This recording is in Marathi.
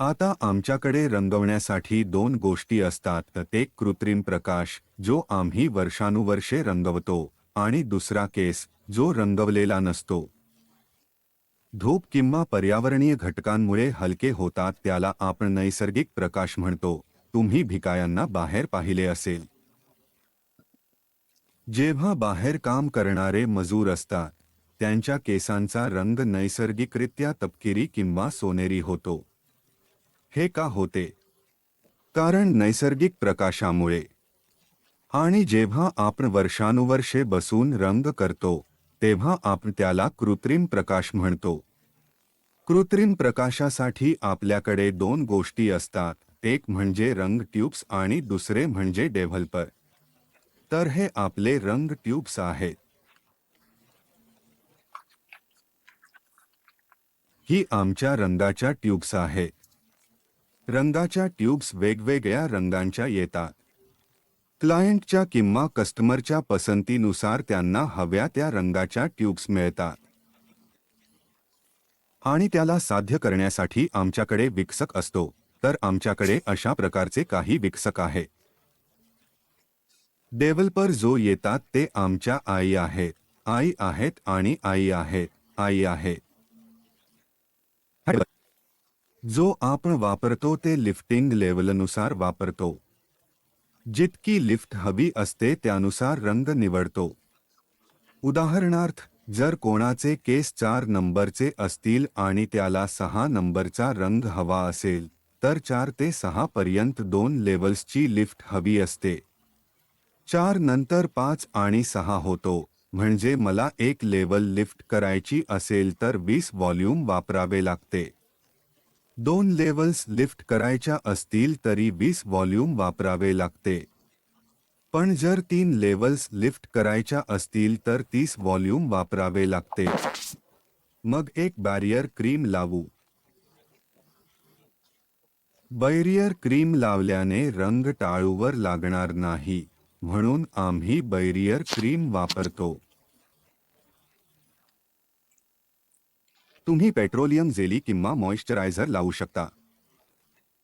आता आमच्याकडे रंगवण्यासाठी दोन गोष्टी असतात, एक कृत्रिम प्रकाश जो आम्ही वर्षानुवर्षे रंगवतो आणि दुसरा केस जो रंगवलेला नसतो. धूप किंवा पर्यावरणीय घटकांमुळे हलके होतात त्याला आपण नैसर्गिक प्रकाश म्हणतो. तुम्ही भिकायांना बाहेर पाहिले असेल. जेव्हा बाहेर काम करणारे मजूर असतात त्यांच्या केसांचा रंग नैसर्गिकरित्या तपकिरी किंवा सोनेरी होतो. हे का होते? कारण नैसर्गिक प्रकाशामुळे. आणि जेव्हा आपण वर्षानुवर्षे बसून रंग करतो तेव्हा आपण त्याला कृत्रिम प्रकाश म्हणतो. कृत्रिम प्रकाशासाठी आपल्याकडे दोन गोष्टी असतात, एक म्हणजे रंग ट्यूब्स आणि दुसरे म्हणजे डेव्हलपर. तर हे आपले रंग ट्यूब्स आहेत. ही आमच्या रंगाच्या ट्यूब्स आहेत. रंगाच्या ट्यूब्स वेगवेगळ्या रंगांच्या येतात. क्लायंटच्या किंवा कस्टमरच्या पसंतीनुसार त्यांना हव्या त्या रंगाच्या ट्यूब्स मिळतात. आणि त्याला साध्य करण्यासाठी आमच्याकडे विकसक असतो. तर आमच्याकडे अशा प्रकारचे काही विकसक आहेत. डेव्हलपर जो येतात ते आमच्या आई आहेत. आई आहेत आणि आई आहेत. आई आहेत. जो आपण वापरतो ते लिफ्टिंग लेवलनुसार वापरतो. जितकी लिफ्ट हवी असते त्यानुसार रंग निवडतो. उदाहरणार्थ, जर कोणाचे केस 4 नंबरचे असतील आणि त्याला 6 नंबरचा रंग हवा असेल तर 4 ते 6 पर्यंत 2 लेवल्सची लिफ्ट हवी असते. 4 नंतर 5 आणि 6 होतो. म्हणजे मला एक लेवल लिफ्ट करायची असेल तर 20 व्हॉल्यूम वापरावे लागते. 2 लेवल्स लिफ्ट करायच्या असतील तरी 20 व्हॉल्यूम वापरावे लागते. पण जर 3 लेवल्स लिफ्ट करायच्या असतील तर 30 व्हॉल्यूम वापरावे लागते. मग एक बॅरियर क्रीम लावू. बॅरियर क्रीम लावल्याने रंग टाळूवर लागणार नाही, म्हणून आम्ही बॅरियर क्रीम वापरतो. तुम्ही पेट्रोलियम जेली किंवा मॉइश्चरायझर लावू शकता.